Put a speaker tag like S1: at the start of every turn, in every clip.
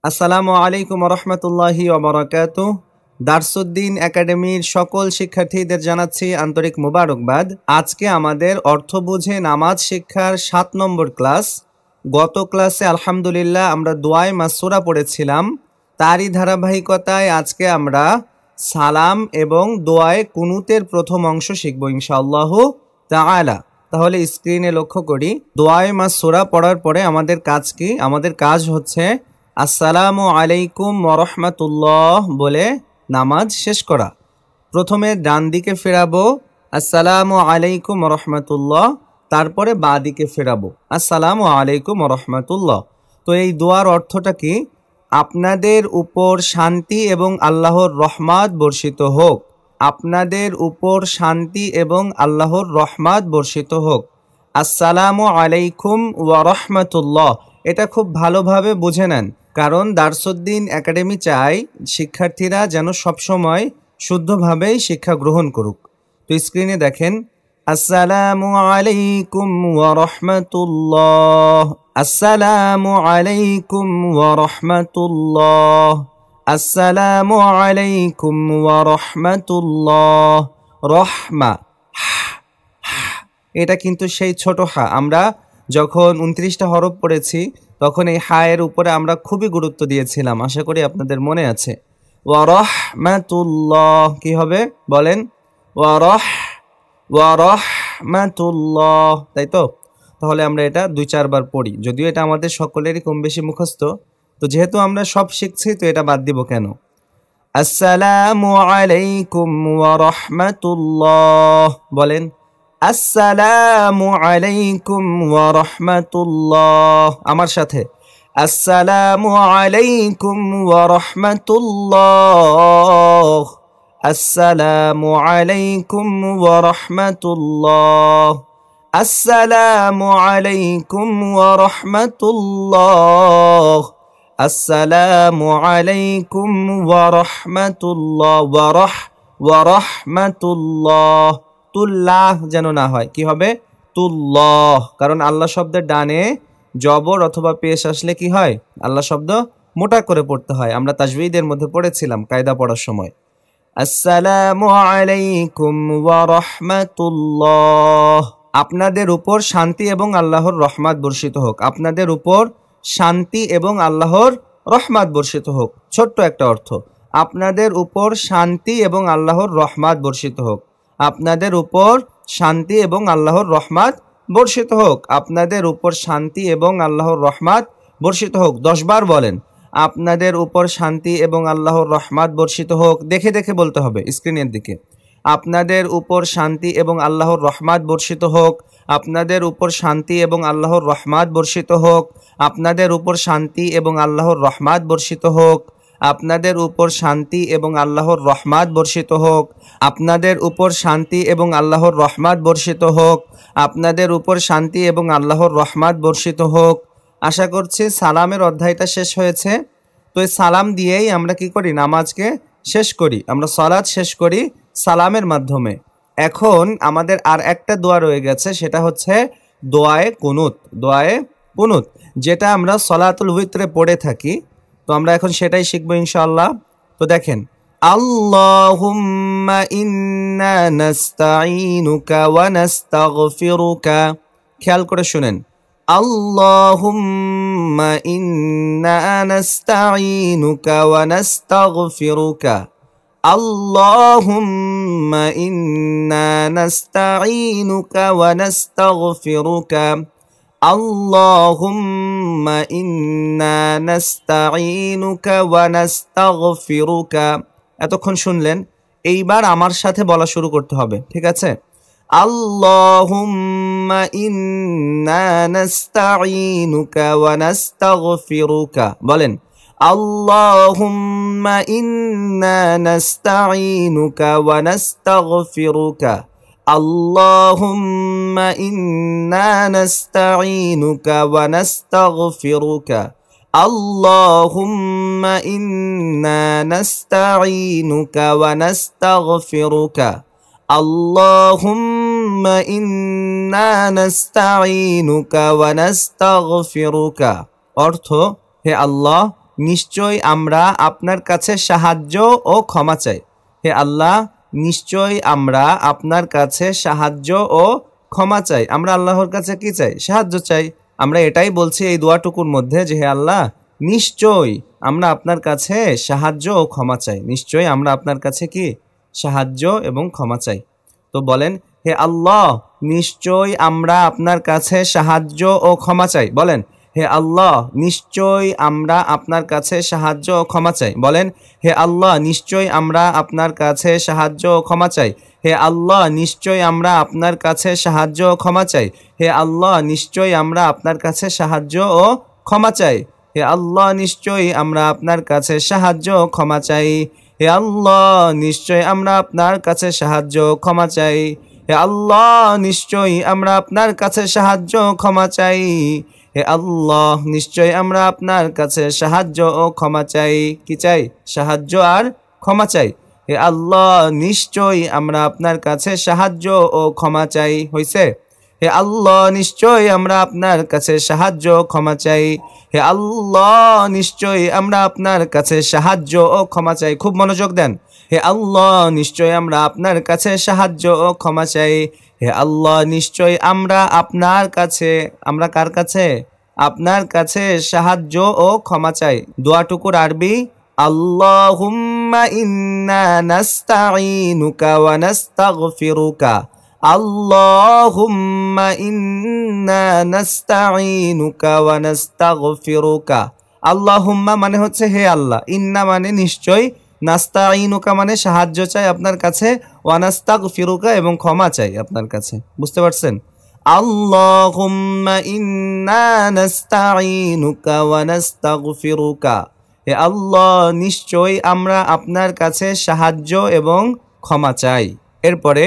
S1: আসসালামু আলাইকুম রহমতুল্লাহি ওবরাকাতুহ। দারসুদ্দিন একাডেমির সকল শিক্ষার্থীদের জানাচ্ছি আন্তরিক মোবারকবাদ। আজকে আমাদের অর্থ বুঝে নামাজ শিক্ষার 7 নম্বর ক্লাস। গত ক্লাসে আলহামদুলিল্লাহ আমরা দোয়ায়ে মাসুরা পড়েছিলাম। তারই ধারাবাহিকতায় আজকে আমরা সালাম এবং দোয়ায়ে কুনুতের প্রথম অংশ শিখব ইনশাআল্লাহ তাআলা। তাহলে স্ক্রিনে লক্ষ্য করি, দোয়ায়ে মাসুরা পড়ার পরে আমাদের কাজ কি? আমাদের কাজ হচ্ছে আসসালামু আলাইকুম ওয়ারাহমাতুল্লাহ বলে নামাজ শেষ করা। প্রথমে ডান দিকে ফেরাবো আসসালামু আলাইকুম ওয়ারাহমাতুল্লাহ, তারপরে বাঁ দিকে ফেরাবো আসসালামু আলাইকুম ওয়ারাহমাতুল্লাহ। তো এই দোয়ার অর্থটা কি? আপনাদের উপর শান্তি এবং আল্লাহর রহমত বর্ষিত হোক। আপনাদের উপর শান্তি এবং আল্লাহর রহমত বর্ষিত হোক। আসসালামু আলাইকুম ওয়ারাহমাতুল্লাহ, এটা খুব ভালোভাবে বুঝে নেন, কারণ দারসুদ্দিন একাডেমি চায় শিক্ষার্থীরা যেন সবসময় শুদ্ধভাবেই শিক্ষা গ্রহণ করুক। তো স্ক্রিনে দেখেন আসসালামু আলাইকুম ওয়ারাহমাতুল্লাহ, আসসালামু আলাইকুম ওয়ারাহমাতুল্লাহ, আসসালামু আলাইকুম ওয়ারাহমাতুল্লাহ। রহমা, এটা কিন্তু সেই ছোট হা। আমরা যখন 29টা হরফ পড়েছি তখন এই হায়ের উপরে আমরা খুবই গুরুত্ব দিয়েছিলাম, আশা করি আপনাদের মনে আছে। ওয়ারাহমাতুল্লাহ কি হবে বলেন? ওয়ারাহমাতুল্লাহ, তাই তো? তাহলে আমরা এটা 2-4 বার পড়ি, যদিও এটা আমাদের সকলেরই কম বেশি মুখস্থ। তো যেহেতু আমরা সব শিখছি তো এটা বাদ দিব কেন? আসসালামু আলাইকুম ওয়ারাহমাতুল্লাহ বলেন। আসসালামু আলাইকুম ওয়ারাহমাতুল্লাহ, আমার সাথে আসসালামু আলাইকুম ওয়ারাহমাতুল্লাহ, আসসালামু আলাইকুম ওয়ারাহমাতুল্লাহ, আসসালামু আলাইকুম ওয়ারাহমাতুল্লাহ, আসসালামু আলাইকুম ওয়ারাহমাতুল্লাহ। ওয়ারাহমাতুল্লাহ, তুল্লাহ যেন না হয়, কি হবে? তুল্লাহ, কারণ আল্লাহ শব্দের ডানে জবর অথবা পেশ আসলে কি হয়? আল্লাহ শব্দ মোটা করে পড়তে হয়। আমরা তাজবীদের মধ্যে পড়েছিলাম কায়দা পড়ার সময়। আসসালামু আলাইকুম ওয়ারাহমাতুল্লাহ, আপনাদের উপর শান্তি এবং আল্লাহর রহমত বর্ষিত হোক। আপনাদের উপর শান্তি এবং আল্লাহর রহমত বর্ষিত হোক। ছোট্ট একটা অর্থ, আপনাদের উপর শান্তি এবং আল্লাহর রহমত বর্ষিত হোক। আপনাদের উপর শান্তি এবং আল্লাহর রহমত বর্ষিত হোক। আপনাদের উপর শান্তি এবং আল্লাহর রহমত বর্ষিত হোক। 10 বার বলেন, আপনাদের উপর শান্তি এবং আল্লাহর রহমত বর্ষিত হোক। দেখে দেখে বলতে হবে স্ক্রিনের দিকে। আপনাদের উপর শান্তি এবং আল্লাহর রহমত বর্ষিত হোক। আপনাদের উপর শান্তি এবং আল্লাহর রহমত বর্ষিত হোক। আপনাদের উপর শান্তি এবং আল্লাহর রহমত বর্ষিত হোক। আপনাদের উপর শান্তি এবং আল্লাহর রহমত বর্ষিত হোক। আপনাদের উপর শান্তি এবং আল্লাহর রহমত বর্ষিত হোক। আপনাদের উপর শান্তি এবং আল্লাহর রহমত বর্ষিত হোক। আশা করছি সালামের অধ্যায়টা শেষ হয়েছে। তো এই সালাম দিয়েই আমরা কি করি? নামাজকে শেষ করি। আমরা সালাত শেষ করি সালামের মাধ্যমে। এখন আমাদের আর একটা দোয়া রয়ে গেছে, সেটা হচ্ছে দোয়ায়ে কুনুত। দোয়ায়ে কুনুত যেটা আমরা সলাতুল উইতরে পড়ে থাকি, তো আমরা এখন সেটাই শিখবো ইনশাআল্লাহ। তো দেখেন, আল্লাহুম্মা ইন্না নাস্তাঈনুকা ওয়া নাস্তাগফিরুকা। খেয়াল করে শুনেন, আল্লাহুম্মা ইন্না নাস্তাঈনুকা ওয়া নাস্তাগফিরুকা। আল্লাহুম্মা ইন্না নাস্তাঈনুকা ওয়া নাস্তাগফিরুকা। আল্লাহুম্মা ইন্না নাস্তাঈনুকা ওয়া নাস্তাগফিরুকা। এতক্ষণ শুনলেন, এইবার আমার সাথে বলা শুরু করতে হবে, ঠিক আছে? আল্লাহুম্মা ইন্না নাস্তাঈনুকা ওয়া নাস্তাগফিরুকা বলেন। আল্লাহুম্মা ইন্না নাস্তাঈনুকা ওয়া নাস্তাগফিরুকা। আল্লাহুম্মা ইন্না নাস্তাঈনুকা ওয়া নাস্তাগফিরুকা। আল্লাহুম্মা ইন্না নাস্তাঈনুকা ওয়া নাস্তাগফিরুকা। আল্লাহুম্মা ইন্না নাস্তাঈনুকা ওয়া নাস্তাগফিরুকা। অর্থ, হে আল্লাহ, নিশ্চয়ই আমরা আপনার কাছে সাহায্য ও ক্ষমা চাই। হে আল্লাহ, নিশ্চয়ই আমরা আপনার কাছে সাহায্য ও ক্ষমা চাই। আমরা আল্লাহর কাছে কি চাই? সাহায্য চাই। আমরা এটাই বলছি এই দোয়াটুকুর মধ্যে যে হে আল্লাহ, নিশ্চয়ই আমরা আপনার কাছে সাহায্য ও ক্ষমা চাই। নিশ্চয়ই আমরা আপনার কাছে কি? সাহায্য এবং ক্ষমা চাই। তো বলেন, হে আল্লাহ, নিশ্চয়ই আমরা আপনার কাছে সাহায্য ও ক্ষমা চাই। বলেন, হে আল্লাহ, নিশ্চয়ই আমরা আপনার কাছে সাহায্য ও ক্ষমা চাই। বলেন, হে আল্লাহ, নিশ্চয়ই আমরা আপনার কাছে সাহায্য ও ক্ষমা চাই। হে আল্লাহ, নিশ্চয়ই আমরা আপনার কাছে সাহায্য ও ক্ষমা চাই। হে আল্লাহ, নিশ্চয়ই আমরা আপনার কাছে সাহায্য ও ক্ষমা চাই। হে আল্লাহ, নিশ্চয়ই আমরা আপনার কাছে সাহায্য ও ক্ষমা চাই। হে আল্লাহ, নিশ্চয়ই আমরা আপনার কাছে সাহায্য ও ক্ষমা চাই। হে আল্লাহ, নিশ্চয়ই আমরা আপনার কাছে সাহায্য ও ক্ষমা চাই। হে আল্লাহ, নিশ্চয়ই আমরা আপনার কাছে সাহায্য ও ক্ষমা চাই। কি চাই? সাহায্য আর ক্ষমা চাই। হে আল্লাহ, নিশ্চয়ই আমরা আপনার কাছে সাহায্য ও ক্ষমা চাই। হইছে? হে আল্লাহ, নিশ্চয়ই আমরা আপনার কাছে সাহায্য ও ক্ষমা চাই। হে আল্লাহ, নিশ্চয়ই আমরা আপনার কাছে সাহায্য ও ক্ষমা চাই। খুব মনোযোগ দেন। হে আল্লাহ, নিশ্চয়ই আমরা আপনার কাছে সাহায্য ও ক্ষমা চাই। হে আল্লাহ, নিশ্চয়ই আমরা আপনার কাছে, আমরা কার কাছে? আপনার কাছে সাহায্য ও ক্ষমা চাই। দোয়াটুকুর আরবি, আল্লাহুম্মা ইন্না নাস্তাঈনুকা ওয়া নাস্তাগফিরুকা। আল্লাহুম্মা ইন্না নাস্তাঈনুকা ওয়া নাস্তাগফিরুকা। আল্লাহুম্মা মানে হচ্ছে হে আল্লাহ, ইন্না মানে নিশ্চয়, নাস্তাঈনুকা মানে সাহায্য চাই আপনার কাছে, ওয়া নাস্তাগফিরুকা এবং ক্ষমা চাই আপনার কাছে। বুঝতে পারছেন? আল্লাহুম্মা ইন্না নাস্তাঈনুকা ওয়া নাস্তাগফিরুকা। হে আল্লাহ, নিশ্চয় আমরা আপনার কাছে সাহায্য এবং ক্ষমা চাই। এরপরে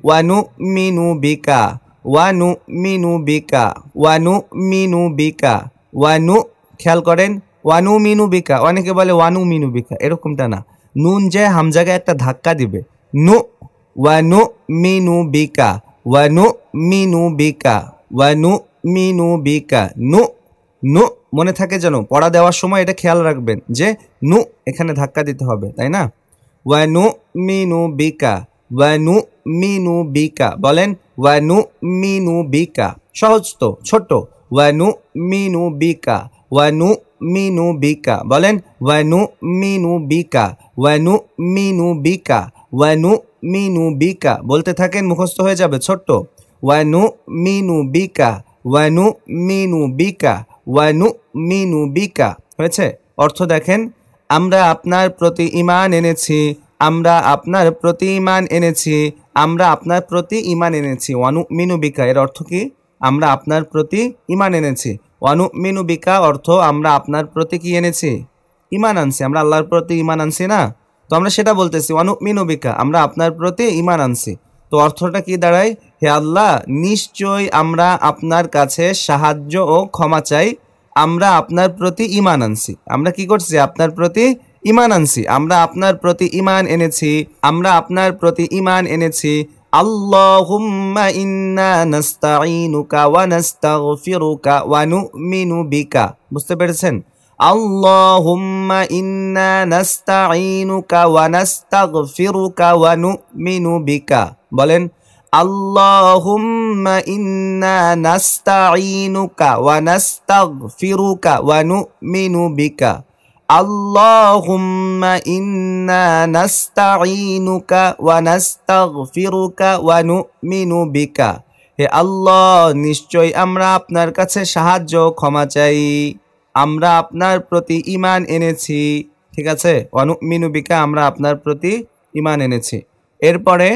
S1: ওয়ানুমিনু বিকা, ওয়ানুমিনু বিকা, ওয়ানুমিনু বিকা, ওয়ানু, খেয়াল করেন, ওয়ানুমিনু বিকা। অনেকে বলে ওয়ানুমিনু বিকা, এরকমটা না। নুন যে হামজাকে একটা ধাক্কা দিবে, নু, ওয়ানুমিনু বিকা, ওয়ানুমিনু বিকা, ওয়ানুমিনু বিকা। নু, নু মনে থাকে যেন, পড়া দেওয়ার সময় এটা খেয়াল রাখবেন যে নু এখানে ধাক্কা দিতে হবে, তাই না? ওয়ানুমিনু বিকা, ওয়ানুমিনু বিকা। বলেন, ওয়ানুমিনু বিকা। সহজ তো, ছোট। ওয়ানুমিনু বিকা, ওয়ানুমিনু বিকা। বলেন, ওয়ানুমিনু বিকা, ওয়ানুমিনু বিকা, ওয়ানুমিনু বিকা। বলতে থাকেন, মুখস্থ হয়ে যাবে, ছোট্ট। ওয়ানুমিনু বিকা, ওয়ানুমিনু বিকা, ওয়ানুমিনু বিকা। হয়েছে? অর্থ দেখেন, আমরা আপনার প্রতি ঈমান এনেছি, আমরা আপনার প্রতি ঈমান এনেছি, আমরা আপনার প্রতি ঈমান এনেছি। ওয়ানুমিনু বিকা এর অর্থ কি? আমরা আপনার প্রতি ঈমান এনেছি। ওয়ানুমিনু বিকা অর্থ আমরা আপনার প্রতি কি এনেছি? ঈমান আনছি। আমরা আল্লাহর প্রতি ঈমান আনছি না? তো আমরা সেটা বলতেছি, ওয়ানুমিনু বিকা, আমরা আপনার প্রতি ঈমান আনছি। তো অর্থটা কি দাঁড়ায়? হে আল্লাহ, নিশ্চয় আমরা আপনার কাছে সাহায্য ও ক্ষমা চাই। আমরা আপনার প্রতি ঈমান আনছি। আমরা কি করছি? আপনার প্রতি ঈমান আনছি। আমরা আপনার প্রতি ঈমান এনেছি, আমরা আপনার প্রতি ঈমান এনেছি। আল্লাহুম্মা ইন্না নাস্তাঈনুকা ওয়া নাস্তাগফিরুকা ওয়া নুমিনু বিকা। বুঝতে পেরেছেন? আল্লাহুম্মা ইন্না নাস্তাঈনুকা ওয়া নাস্তাগফিরুকা ওয়া নুমিনু বিকা। বলেন, আল্লাহুম্মা ইন্না নাস্তাঈনুকা ওয়া নাস্তাগফিরুকা ওয়া নুমিনু বিকা। আল্লাহুম্মা ইন্না নাস্তাঈনুকা ওয়া নাস্তাগফিরুকা ওয়া নুমিনু বিকা। হে আল্লাহ, নিশ্চয় আমরা আপনার কাছে সাহায্য ক্ষমা চাই, আমরা আপনার প্রতি ঈমান এনেছি। ঠিক আছে? ওয়া নুমিনু বিকা, আমরা আপনার প্রতি ঈমান এনেছি। এরপরে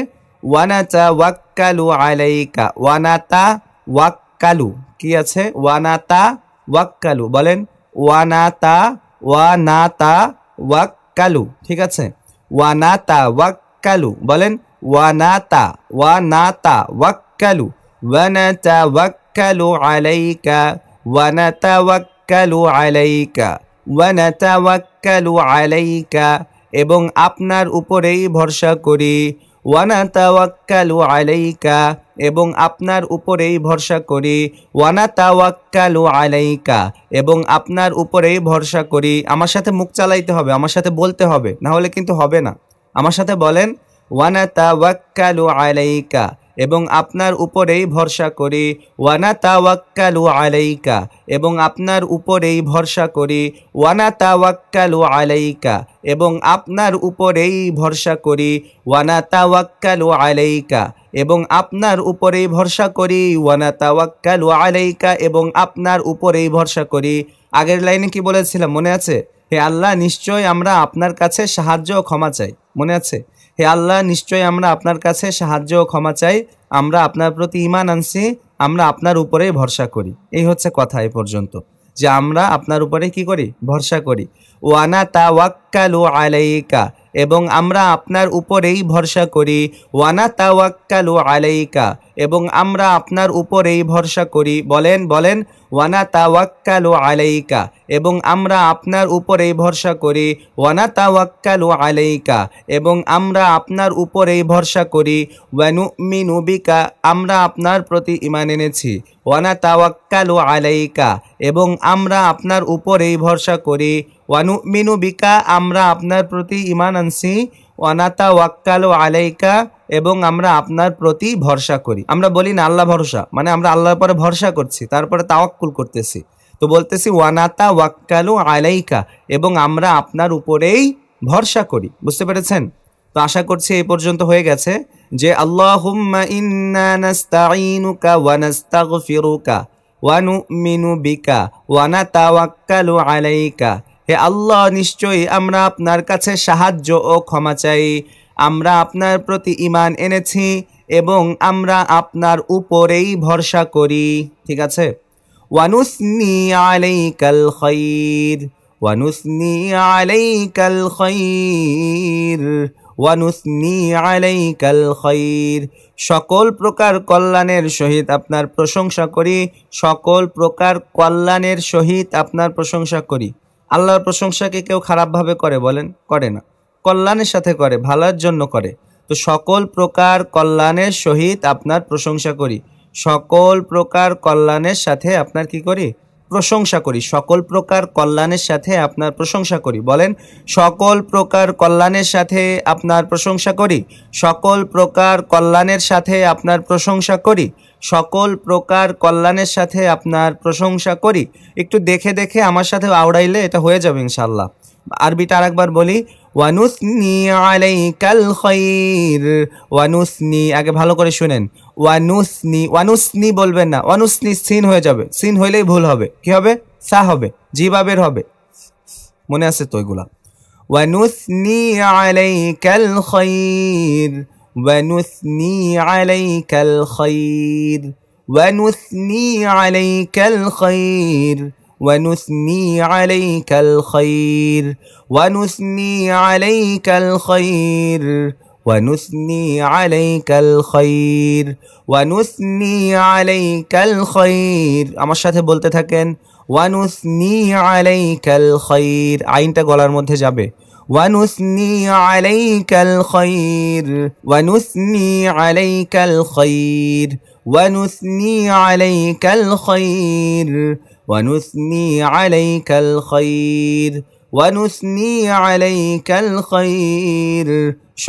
S1: ওয়ানাতাওয়াক্কালু আলাইকা, ওয়ানাতাওয়াক্কালু। কি আছে? ওয়ানাতাওয়াক্কালু। বলেন, ওয়ানাতাওয়াক্কালু। ঠিক আছে? ওয়ানাতাওয়াক্কালু। বলেন, ওয়ানাতাওয়াক্কালু, ওয়ানাতাওয়াক্কালু আলাইকা, ওয়ানাতাওয়াক্কালু আলাইকা, ওয়ানাতাওয়াক্কালু আলাইকা। এবং আপনার উপরেই ভরসা করি। ওয়ানাতাওয়াক্কালু আলাইকা, এবং আপনার উপরেই ভরসা করি, ওয়া নাতাওয়াক্কালু আলাইকা, এবং আপনার উপরেই ভরসা করি। আমার সাথে মুখ চালাইতে হবে, আমার সাথে বলতে হবে, না হলে কিন্তু হবে না। আমার সাথে বলেন, ওয়া নাতাওয়াক্কালু আলাইকা, এবং আপনার উপরেই ভরসা করি, ওয়া নাতাওয়াক্কালু আলাইকা, এবং আপনার উপরেই ভরসা করি, ওয়া নাতাওয়াক্কালু আলাইকা, এবং আপনার উপরেই ভরসা করি, ওয়া নাতাওয়াক্কালু আলাইকা, এবং আপনার উপরেই ভরসা করি, ওয়া নাতাওয়াক্কালু আলাইকা, এবং আপনার উপরেই ভরসা করি। আগের লাইনে কি বলেছিলাম মনে আছে? হে আল্লাহ, নিশ্চয় আমরা আপনার কাছে সাহায্য ও ক্ষমা চাই। মনে আছে? হে আল্লাহ, নিশ্চয় আমরা আপনার কাছে সাহায্য ও ক্ষমা চাই, আমরা আপনার প্রতি ঈমান আনছি, আমরা আপনার উপরেই ভরসা করি। এই হচ্ছে কথা এ পর্যন্ত, যে আমরা আপনার উপরে কি করি? ভরসা করি। ওয়া নাতাওয়াক্কালু আলাইকা, এবং আমরা আপনার উপরেই ভরসা করি, ওয়া নাতাওয়াক্কালু আলাইকা, এবং আমরা আপনার উপরেই ভরসা করি। বলেন বলেন, ওয়া নাতাওয়াক্কালু আলাইকা, এবং আমরা আপনার উপরেই ভরসা করি, ওয়া নাতাওয়াক্কালু আলাইকা, এবং আমরা আপনার উপরেই ভরসা করি, ওয়া নুমিনু বিকা, আমরা আপনার প্রতি ঈমান এনেছি, ওয়া নাতাওয়াক্কালু আলাইকা, এবং আমরা আপনার উপরেই ভরসা করি, ওয়া নুমিনু বিকা, আমরা আপনার প্রতি ঈমান আনছি, ওয়া নাতাওয়াক্কালু আলাইকা, এবং আমরা আপনার প্রতি ভরসা করি। আমরা বলি না আল্লাহ ভরসা, মানে আমরা আল্লাহর পরে ভরসা করছি, তারপরে তাওয়াক্কুল করতেছি। তো বলতেছি ওয়া নাতাওয়াক্কালু আলাইকা, এবং আমরা আপনার উপরেই ভরসা করি। বুঝতে পেরেছেন? তো আশা করছি এই পর্যন্ত হয়ে গেছে, যে আল্লাহুম্মা ইন্না নাস্তাঈনুকা ওয়া নাস্তাগফিরুকা ওয়া নুমিনু বিকা ওয়া নাতাওয়াক্কালু আলাইকা। হে আল্লাহ, নিশ্চয়ই আমরা আপনার কাছে সাহায্য ও ক্ষমা চাই, আমরা আপনার প্রতি ঈমান এনেছি, এবং আমরা আপনার উপরেই ভরসা করি। ঠিক আছে? ওয়া নুসনি আলাইকাল খায়র, ওয়া নুসনি আলাইকাল খায়র, ওয়া নুসনি আলাইকাল খায়র, সকল প্রকার কল্যাণের সহিত আপনার প্রশংসা করি, সকল প্রকার কল্যাণের সহিত আপনার প্রশংসা করি। আল্লাহর প্রশংসাকে কেউ খারাপভাবে করে বলেন? করে না, কল্যাণের সাথে করে, ভালোর জন্য করে। তো সকল প্রকার কল্যাণের সহিত আপনার প্রশংসা করি, সকল প্রকার কল্যাণের সাথে আপনার কি করি? প্রশংসা করি। সকল প্রকার কল্যাণের সাথে আপনার প্রশংসা করি। বলেন, সকল প্রকার কল্যাণের সাথে আপনার প্রশংসা করি, সকল প্রকার কল্যাণের সাথে আপনার প্রশংসা করি, সকল প্রকার কল্যাণের সাথে আপনার প্রশংসা করি। একটু দেখে দেখে আমার সাথে আওড়াইলে এটা হয়ে যাবে ইনশাআল্লাহ। আরবিটা আরেকবার বলি, ওয়ানুসনি আলাইকাল খায়র, ওয়ানুসনি, আগে ভালো করে শুনেন, ওয়ানুসনি, ওয়ানুসনি বলবেন না, ওয়ানুসনি সিন হয়ে যাবে, সিন হইলেই ভুল হবে। কি হবে? সা হবে, জিবাবের হবে। মনে আছে তো এগুলা? ওয়ানুসনি আলাইকাল খায়র, ওয়ানুসনি আলাইকাল খায়র, ওয়ানুসনি আলাইকাল খায়র, ونثني عليك الخير، ونثني عليك الخير، ونثني عليك الخير، ونثني عليك الخير। আমার সাথে বলতে থাকেন, ونثني عليك الخير, আইনটা গলার মধ্যে যাবে। ونثني عليك الخير، ونثني عليك الخير، ونثني عليك الخير، ونثني عليك الخير، ونثني عليك الخير।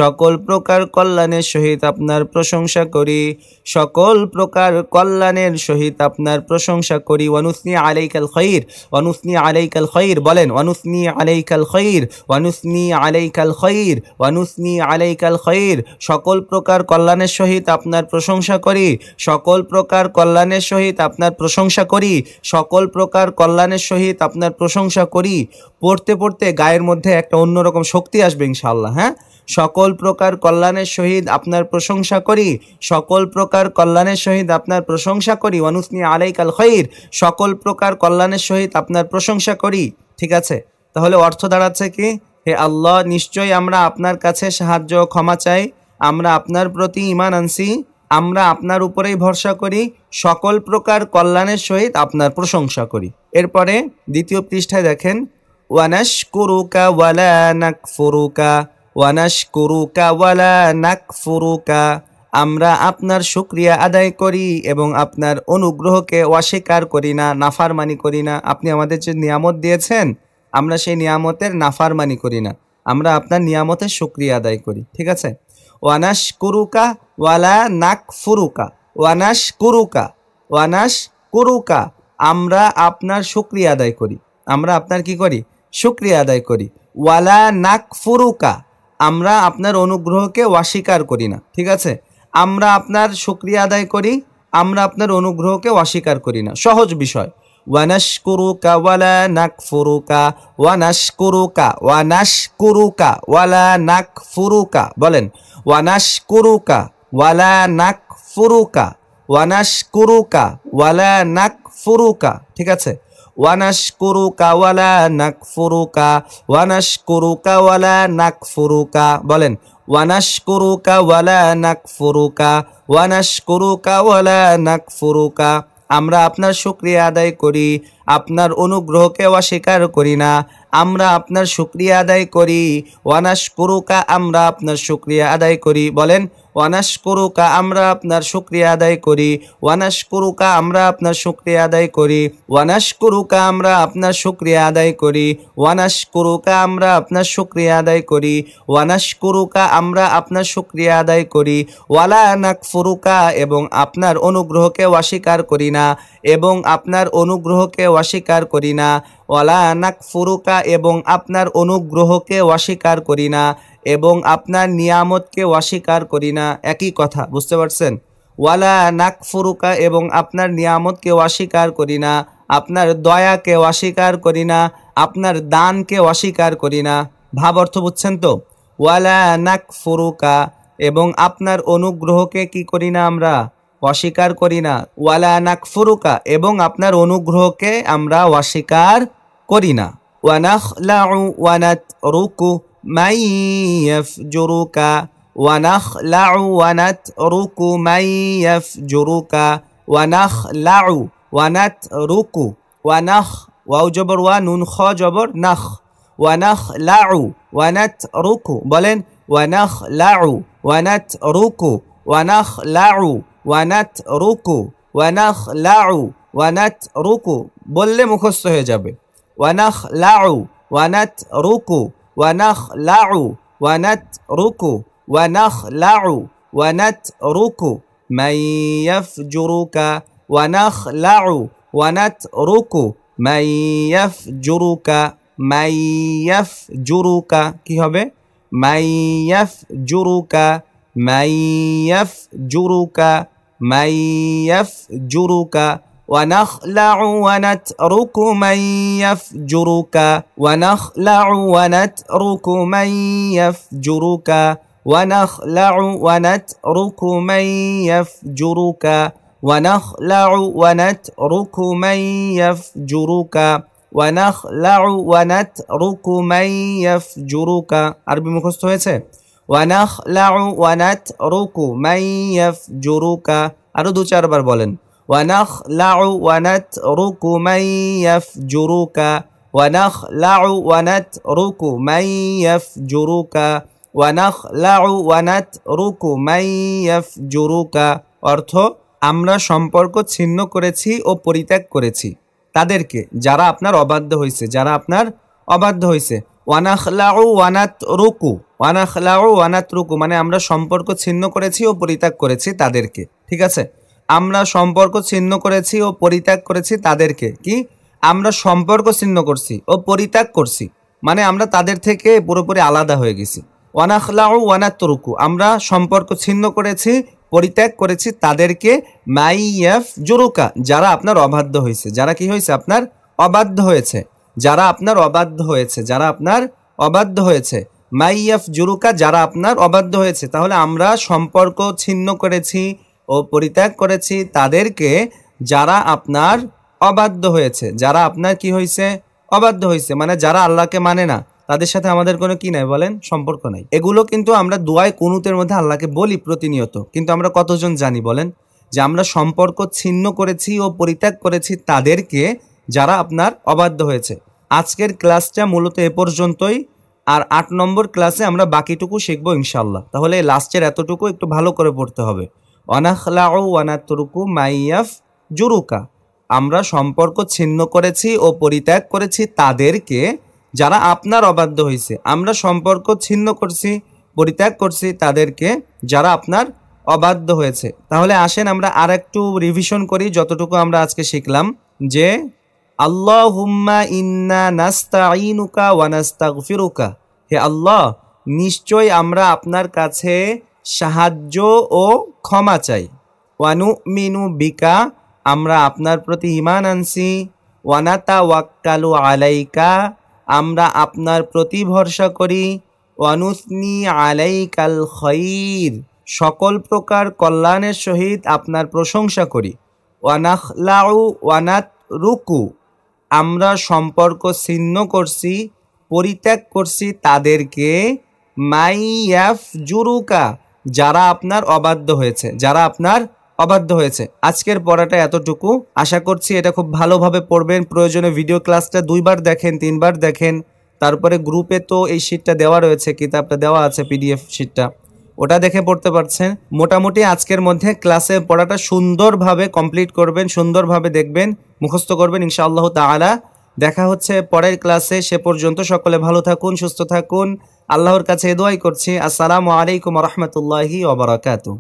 S1: সকল প্রকার কল্যাণের সহিত আপনার প্রশংসা করি, সকল প্রকার কল্যাণের সহিত আপনার প্রশংসা করি। ওয়ানুসনি আলাইকাল খায়র, ওয়ানুসনি আলাইকাল খায়র, বলেন ওয়ানুসনি আলাইকাল খায়র, ওয়ানুসনি আলাইকাল খায়র, ওয়ানুসনি আলাইকাল খায়র। সকল প্রকার কল্যাণের সহিত আপনার প্রশংসা করি, সকল প্রকার কল্যাণের সহিত আপনার প্রশংসা করি, সকল প্রকার কল্যাণের সহিত আপনার প্রশংসা করি। পড়তে পড়তে গায়ের মধ্যে একটা অন্যরকম শক্তি আসবে ইনশাআল্লাহ। হ্যাঁ, সকল প্রকার কল্যাণের সহিত আপনার প্রশংসা করি, সকল প্রকার কল্যাণের সহিত আপনার প্রশংসা করি। ওয়ানুসনি আলাইকাল খায়র, সকল প্রকার কল্যাণের সহিত আপনার প্রশংসা করি। ঠিক আছে? তাহলে অর্থ দাঁড়াচ্ছে কি? হে আল্লাহ, নিশ্চয়ই আমরা আপনার কাছে সাহায্য ক্ষমা চাই, আমরা আপনার প্রতি ঈমান আনছি, আমরা আপনার উপরেই ভরসা করি, সকল প্রকার কল্যাণের সহিত আপনার প্রশংসা করি। এরপরে দ্বিতীয় পৃষ্ঠায় দেখেন, ওয়ানাশকুরুকা ওয়ালা নাকফুরুকা, ওয়ানাশকুরুকা ওয়ালা নাকফুরুকা, আমরা আপনার শুকরিয়া আদায় করি এবং আপনার অনুগ্রহকে অস্বীকার করি না, নাফরমানি করি না। আপনি আমাদের যে নিয়ামত দিয়েছেন, আমরা সেই নিয়ামতের নাফরমানি করি না, আমরা আপনার নিয়ামতের শুকরিয়া আদায় করি। ঠিক আছে? ওয়ানাশকুরুকা ওয়ালা নাকফুরুকা, ওয়ানাশকুরুকা, ওয়ানাশকুরুকা, আমরা আপনার শুকরিয়া আদায় করি, আমরা আপনার কি করি? শুকরিয়া আদায় করি। ওয়ালা নাকফুরুকা, আমরা আপনার অনুগ্রহকে অস্বীকার করি না। ঠিক আছে? আমরা আপনার শুকরিয়া আদায় করি, আমরা আপনার অনুগ্রহকে অস্বীকার করি না। সহজ বিষয়। ওয়ানাশকুরুকা ওয়ালা নাকফুরুকা, ওয়ানাশকুরুকা, ওয়ানাশকুরুকা ওয়ালা নাকফুরুকা। বলেন, ওয়ানাশকুরুকা ওয়ালা নাকফুরুকা, ওয়ানাশকুরুকা ওয়ালা নাকফুরুকা। ঠিক আছে? ওয়ানাশকুরুকা ওয়ালা নাকফুরুকা, ওয়ানাশকুরুকা ওয়ালা নাকফুরুকা। বলেন, ওয়ানাশকুরুকা ওয়ালা নাকফুরুকা, ওয়ানাশকুরুকা ওয়ালা নাকফুরুকা। আমরা আপনার শুকরিয়া আদায় করি, আপনার অনুগ্রহকে অস্বীকার করি না, আমরা আপনার শুকরিয়া আদায় করি। ওয়ানাশকুরুকা, আমরা আপনার শুকরিয়া আদায় করি। বলেন, ওয়ানাশকুরুকা, আমরা আপনার শুকরিয়া আদায় করি, ওয়ানাশকুরুকা, আমরা আপনার শুকরিয়া আদায় করি, ওয়ানাশকুরুকা, আমরা আপনার শুকরিয়া আদায় করি, ওয়ানাশকুরুকা, আমরা আপনার শুকরিয়া আদায় করি, ওয়ানাশকুরুকা, আমরা আপনার শুকরিয়া আদায় করি। ওয়ালা নাকফুরুকা, এবং আপনার অনুগ্রহকে অস্বীকার করি না, এবং আপনার অনুগ্রহকে অস্বীকার করি না। ওয়ালা নাকফুরুকা, এবং আপনার অনুগ্রহকে অস্বীকার করি না, এবং আপনার নিয়ামতকে অস্বীকার করি না। একই কথা, বুঝতে পারছেন? ওয়ালা নাকফুরুকা, এবং আপনার নিয়ামতকে অস্বীকার করি না, আপনার দয়াকে অস্বীকার করি না, আপনার দানকে অস্বীকার করি না। ভাব অর্থ বুঝছেন তো? ওয়ালা নাকফুরুকা, এবং আপনার অনুগ্রহকে কি করি না? আমরা অস্বীকার করি না। ওয়ালা নাকফুরুকা, এবং আপনার অনুগ্রহকে আমরা অস্বীকার করি না। ওয়ানাখলাউ ওয়ানাতরুকু মান ইয়াফজুরুকা, ওয়ানাখলাউ ওয়ানাতরুকু মান ইয়াফজুরুকা, ওয়ানাখলাউ ওয়ানাতরুকু, ওয়ানাখ, ওয়াও জবর ওয়া, নুন খ জবর নাখ, ওয়ানাখলাউ ওয়ানাতরুকু। বলেন, ওয়ানাখলাউ ওয়ানাতরুকু, ওয়ানাখলাউ ওয়ানাতরুকু, ওয়ানাখলাউ ওয়ানাতরুকু। বললে মুখস্থ হয়ে যাবে। ওয়ানাখলাউ ওয়ানাতরুকু, ওয়ানাখলাউ ওয়ানাতরুকু, ওয়ানাখলাউ ওয়ানাতরুকু মান ইয়াফজুরুকা, ওয়ানাখলাউ ওয়ানাতরুকু মান ইয়াফজুরুকা। মান ইয়াফজুরুকা কি হবে? মান ইয়াফজুরুকা, মান ইয়াফজুরুকা, মান ইয়াফজুরুকা। ওয়ানাখলাউ ওয়ানাতরুকু মান ইয়াফজুরুকা, ওয়ানাখলাউ ওয়ানাতরুকু মান ইয়াফজুরুকা, ওয়ানাখলাউ ওয়ানাতরুকু মান ইয়াফজুরুকা, ওয়ানাখলাউ ওয়ানাতরুকু মান ইয়াফজুরুকা, ওয়ানাখলাউ ওয়ানাতরুকু মান ইয়াফজুরুকা। আরবি মুখস্থ হয়েছে? ওয়ানাখলাউ ওয়ানাতরুকু মান ইয়াফজুরুকা। আরো দু চারবার বলেন। ওয়ানাখলাউ ওয়ানাতরুকু মান ইয়াফজুরুকা, ওয়ানাখলাউ ওয়ানাতরুকু মান ইয়াফজুরুকা, ওয়ানাখলাউ ওয়ানাতরুকু মান ইয়াফজুরুকা। অর্থ, আমরা সম্পর্ক ছিন্ন করেছি ও পরিত্যাগ করেছি তাদেরকে যারা আপনার অবাধ্য হয়েছে, যারা আপনার অবাধ্য হয়েছে। ওয়ানাখলাউ ওয়ানাতরুকু, ওয়ানাখলাউ ওয়ানাতরুকু মানে আমরা সম্পর্ক ছিন্ন করেছি ও পরিত্যাগ করেছি তাদেরকে। ঠিক আছে? আমরা সম্পর্ক ছিন্ন করেছি ও পরিত্যাগ করেছি তাদেরকে। কি? আমরা সম্পর্ক ছিন্ন করছি ও পরিত্যাগ করছি, মানে আমরা তাদের থেকে পুরোপুরি আলাদা হয়ে গেছি। ওয়ানাখলাউ ওয়ানাতরুকু, আমরা সম্পর্ক ছিন্ন করেছি, পরিত্যাগ করেছি তাদেরকে মাই ইয়াফজুরুকা, যারা আপনার অবাধ্য হয়েছে। যারা কি হয়েছে? আপনার অবাধ্য হয়েছে। যারা আপনার অবাধ্য হয়েছে, যারা আপনার অবাধ্য হয়েছে। মাই ইয়াফজুরুকা, যারা আপনার অবাধ্য হয়েছে। তাহলে আমরা সম্পর্ক ছিন্ন করেছি ও পরিত্যাগ করেছি তাদেরকে যারা আপনার অবাধ্য হয়েছে। যারা আপনার কি হয়েছে? অবাধ্য হয়েছে, মানে যারা আল্লাহকে মানে না, তাদের সাথে আমাদের কোনো কি নাই বলেন? সম্পর্ক নাই। এগুলো কিন্তু আমরা দুয়ায় কুনুতের মধ্যে আল্লাহকে বলি প্রতিনিয়ত, কিন্তু আমরা কতজন জানি বলেন যে আমরা সম্পর্ক ছিন্ন করেছি ও পরিত্যাগ করেছি তাদেরকে যারা আপনার অবাধ্য হয়েছে। আজকের ক্লাসটা মূলত এ পর্যন্তই। আর 8 নম্বর ক্লাসে আমরা বাকিটুকু শিখবো ইনশাল্লাহ। তাহলে লাস্টের এতটুকু একটু ভালো করে পড়তে হবে। ওয়ানাখলাউ ওয়ানাতরুকু মাইয়াফ জুরুকা, আমরা সম্পর্ক ছিন্ন করেছি ও পরিত্যাগ করেছি তাদেরকে যারা আপনার অবাধ্য হয়েছে। আমরা সম্পর্ক ছিন্ন করছি, পরিত্যাগ করছি তাদেরকে যারা আপনার অবাধ্য হয়েছে। তাহলে আসেন আমরা আর একটু রিভিশন করি যতটুকু আমরা আজকে শিখলাম। যে আল্লাহুম্মা ইন্না নাস্তাঈনুকা ওয়া নাস্তাগফিরুকা, হে আল্লাহ নিশ্চয় আমরা আপনার কাছে সাহায্য ও ক্ষমা চাই। ওয়া নুমিনু বিকা, আমরা আপনার প্রতি ঈমান আনছি। ওয়া নাতাওয়াক্কালু আলাইকা, আমরা আপনার প্রতি ভরসা করি। ওয়া নুসনি আলাইকাল খাইর, সকল প্রকার কল্যাণের সহিত আপনার প্রশংসা করি। ওয়া নাখলাউ ওয়া নাতরুকু, আমরা সম্পর্ক ছিন্ন করছি, পরিত্যাগ করছি তাদেরকে মাইয়াফ জুরুকা, যারা আপনার অবাধ্য হয়েছে, যারা আপনার অবাধ্য হয়েছে। আজকের পড়াটা এতটুকু, আশা করছি এটা খুব ভালোভাবে পড়বেন। প্রয়োজনে ভিডিও ক্লাসটা 2 বার দেখেন, 3 বার দেখেন। তারপরে গ্রুপে তো এই শিটটা দেওয়া রয়েছে, কিতাবটা দেওয়া আছে, পিডিএফ শিটটা, ওটা দেখে পড়তে পারছেন। মোটামুটি আজকের মধ্যে ক্লাসে পড়াটা সুন্দরভাবে কমপ্লিট করবেন, সুন্দরভাবে দেখবেন, মুখস্থ করবেন ইনশাআল্লাহ তাআলা। দেখা হচ্ছে পরের ক্লাসে। সে পর্যন্ত সকলে ভালো থাকুন, সুস্থ থাকুন। আল্লাহর কাছে দোয়াই করছি। আসসালামু আলাইকুম ওয়া রাহমাতুল্লাহি ওয়া বারাকাতুহু।